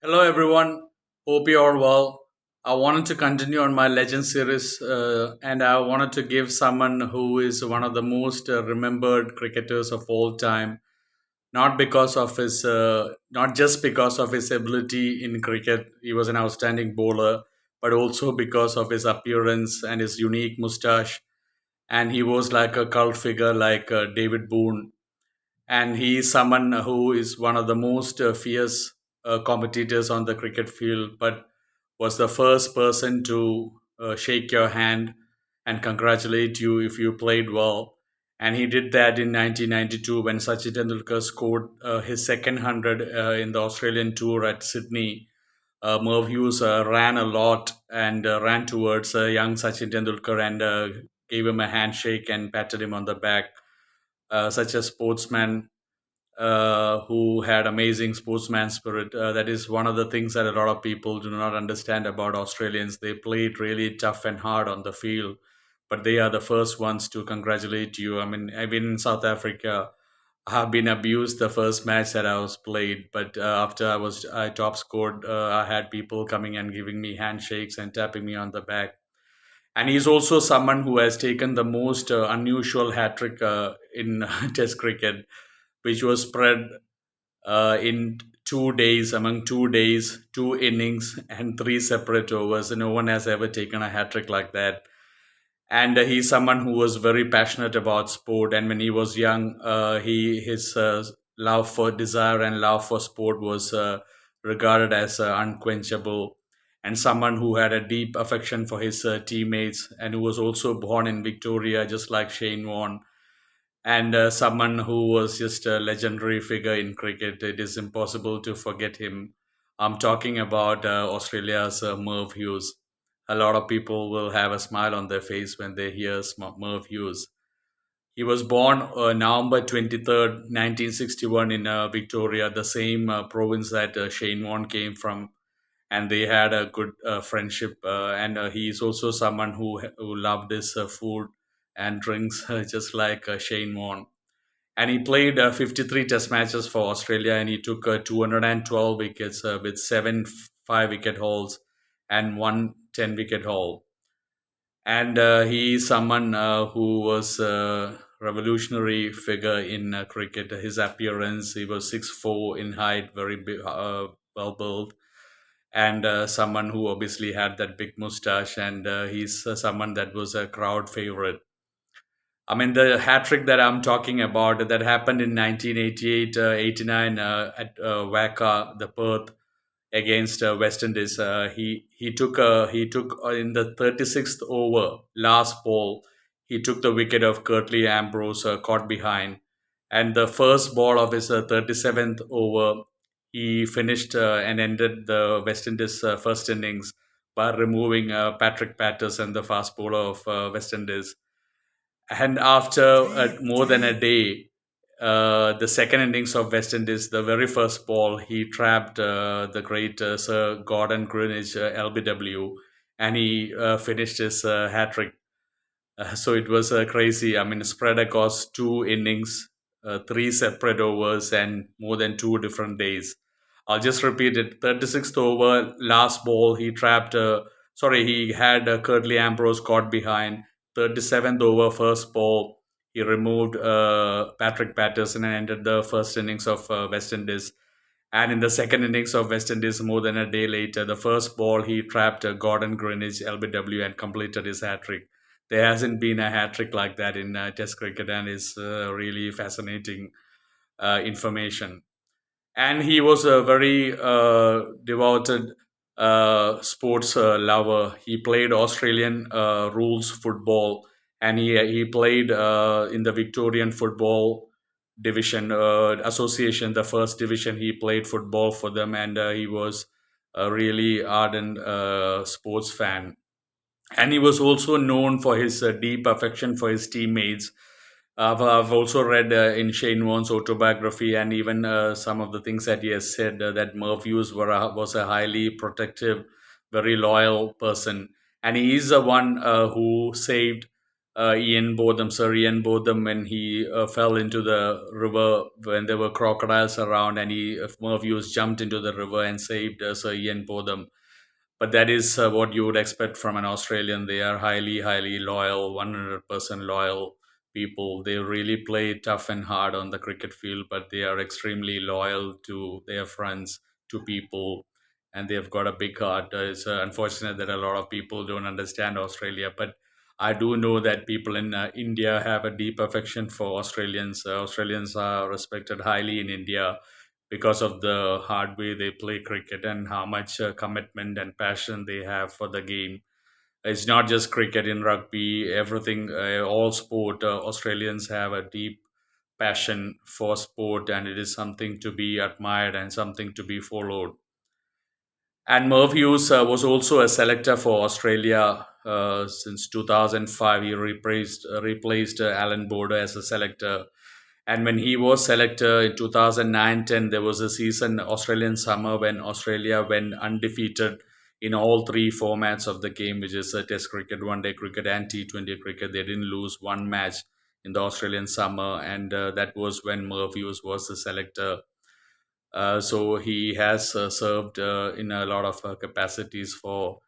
Hello, everyone. Hope you are well. I wanted to continue on my Legend series, and I wanted to give someone who is one of the most remembered cricketers of all time. Not just because of his ability in cricket, he was an outstanding bowler, but also because of his appearance and his unique moustache. And he was like a cult figure, like David Boon, and he is someone who is one of the most fierce competitors on the cricket field, but was the first person to shake your hand and congratulate you if you played well. And he did that in 1992 when Sachin Tendulkar scored his second 100 in the Australian tour at Sydney. Merv Hughes ran a lot and ran towards young Sachin Tendulkar and gave him a handshake and patted him on the back. Such a sportsman who had amazing sportsman spirit. That is one of the things that a lot of people do not understand about Australians. They played really tough and hard on the field, but they are the first ones to congratulate you. I mean, I've been in South Africa. I have been abused the first match that I was played, but after I top scored, I had people coming and giving me handshakes and tapping me on the back. And he's also someone who has taken the most unusual hat trick in Test cricket, which was spread in 2 days, among 2 days, two innings, and three separate overs. No one has ever taken a hat trick like that. And he's someone who was very passionate about sport. And when he was young, his love for desire and love for sport was regarded as unquenchable. And someone who had a deep affection for his teammates, and who was also born in Victoria, just like Shane Warne, and someone who was just a legendary figure in cricket. It is impossible to forget him. I'm talking about Australia's Merv Hughes. A lot of people will have a smile on their face when they hear Merv Hughes. He was born November 23rd, 1961, in Victoria, the same province that Shane Warne came from, and they had a good friendship. And he is also someone who loved his food and drinks, just like Shane Warne. And he played 53 test matches for Australia, and he took 212 wickets with seven 5 wicket hauls and one 10 wicket haul. And he is someone who was a revolutionary figure in cricket. His appearance, he was 6'4" in height, very big, well built, and someone who obviously had that big mustache, and he's someone that was a crowd favorite. I mean, the hat trick that I'm talking about that happened in 1988, 89 at Waka, the Perth, against West Indies. He took in the 36th over, last ball, he took the wicket of Curtly Ambrose, caught behind, and the first ball of his 37th over, he finished and ended the West Indies' first innings by removing Patrick Patterson, the fast bowler of West Indies. And after more than a day, the second innings of West Indies, the very first ball, he trapped the great Sir Gordon Greenwich, LBW, and he finished his hat trick. So it was crazy. I mean, spread across two innings, three separate overs, and more than 2 different days. I'll just repeat it. 36th over, last ball, he trapped. Sorry, he had Curtly Ambrose caught behind. 37th over, first ball, he removed Patrick Patterson and ended the first innings of West Indies. And in the second innings of West Indies, more than a day later, the first ball, he trapped Gordon Greenwich, LBW, and completed his hat trick. There hasn't been a hat trick like that in Test cricket, and it's really fascinating information. And he was a very devoted sports lover. He played Australian rules football, and he played in the Victorian football division association, the first division. He played football for them, and he was a really ardent sports fan. And he was also known for his deep affection for his teammates. I've also read in Shane Warne's autobiography, and even some of the things that he has said, that Merv Hughes was a highly protective, very loyal person. And he is the one who saved Ian Botham, Sir Ian Botham, when he fell into the river when there were crocodiles around, and Merv Hughes jumped into the river and saved Sir Ian Botham. But that is what you would expect from an Australian. They are highly, highly loyal, 100% loyal people. They really play tough and hard on the cricket field, but they are extremely loyal to their friends, to people, and they've got a big heart. It's unfortunate that a lot of people don't understand Australia, but I do know that people in India have a deep affection for Australians. Australians are respected highly in India because of the hard way they play cricket and how much commitment and passion they have for the game. It's not just cricket, in rugby, everything, all sport. Australians have a deep passion for sport, and it is something to be admired and something to be followed. And Merv Hughes was also a selector for Australia since 2005. He replaced Alan Border as a selector. And when he was selector in 2009-10, there was a season, Australian summer, when Australia went undefeated in all three formats of the game, which is Test cricket, One Day cricket, and T20 cricket. They didn't lose one match in the Australian summer, and that was when Merv Hughes was the selector. So he has served in a lot of capacities for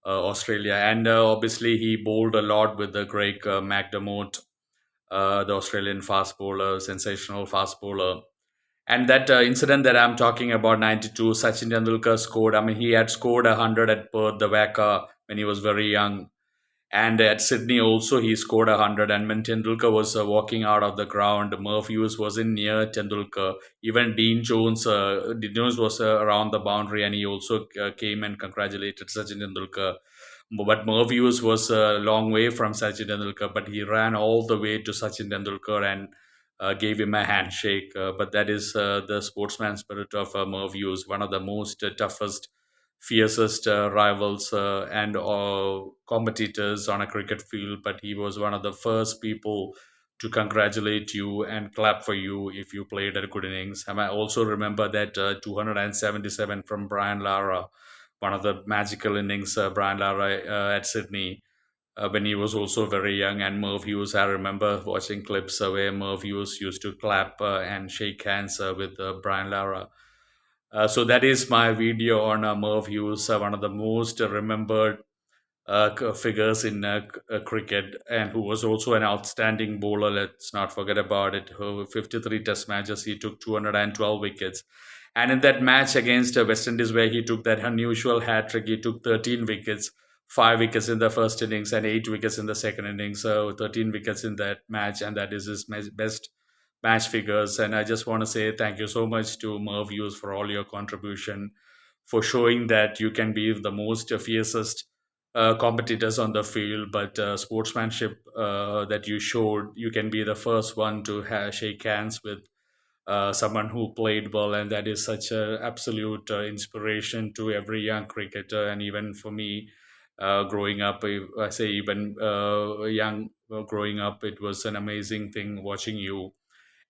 Australia, and obviously he bowled a lot with the Greg McDermott, the Australian fast bowler, sensational fast bowler. And that incident that I'm talking about, 92, Sachin Tendulkar scored. I mean, he had scored 100 at Perth, the WACA, when he was very young. And at Sydney also, he scored 100. And when Tendulkar was walking out of the ground, Merv Hughes was in near Tendulkar. Even Dean Jones was around the boundary, and he also came and congratulated Sachin Tendulkar. But Merv Hughes was a long way from Sachin Tendulkar, but he ran all the way to Sachin Tendulkar and gave him a handshake. But that is the sportsman spirit of Merv Hughes, one of the most toughest, fiercest rivals and competitors on a cricket field. But he was one of the first people to congratulate you and clap for you if you played a good innings. And I also remember that 277 from Brian Lara, one of the magical innings, Brian Lara at Sydney, when he was also very young. And Merv Hughes, I remember watching clips where Merv Hughes used to clap and shake hands with Brian Lara. So that is my video on Merv Hughes, one of the most remembered figures in cricket, and who was also an outstanding bowler. Let's not forget about it. 53 test matches, he took 212 wickets. And in that match against West Indies, where he took that unusual hat trick, he took 13 wickets, 5 wickets in the first innings and 8 wickets in the second innings. So 13 wickets in that match, and that is his best match figures. And I just want to say thank you so much to Merv Hughes for all your contribution, for showing that you can be the most fiercest competitors on the field, but sportsmanship that you showed, you can be the first one to shake hands with someone who played well, and that is such a absolute inspiration to every young cricketer. And even for me, growing up, I say even young growing up, it was an amazing thing watching you.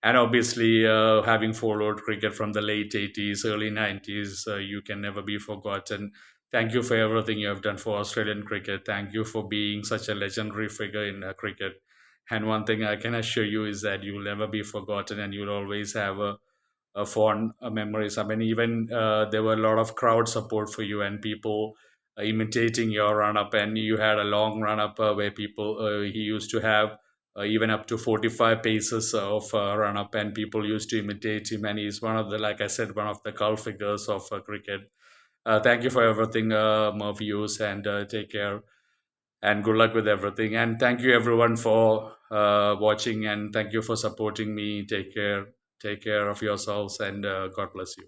And obviously, having followed cricket from the late 80s, early 90s, you can never be forgotten. Thank you for everything you have done for Australian cricket. Thank you for being such a legendary figure in cricket. And one thing I can assure you is that you will never be forgotten, and you'll always have fond memories. I mean, even there were a lot of crowd support for you and people imitating your run up, and you had a long run up where people he used to have even up to 45 paces of run up, and people used to imitate him. And he's one of the, like I said, one of the cult figures of cricket. Thank you for everything, Merv Hughes, and take care and good luck with everything. And thank you everyone for watching, and thank you for supporting me. Take care of yourselves, and God bless you.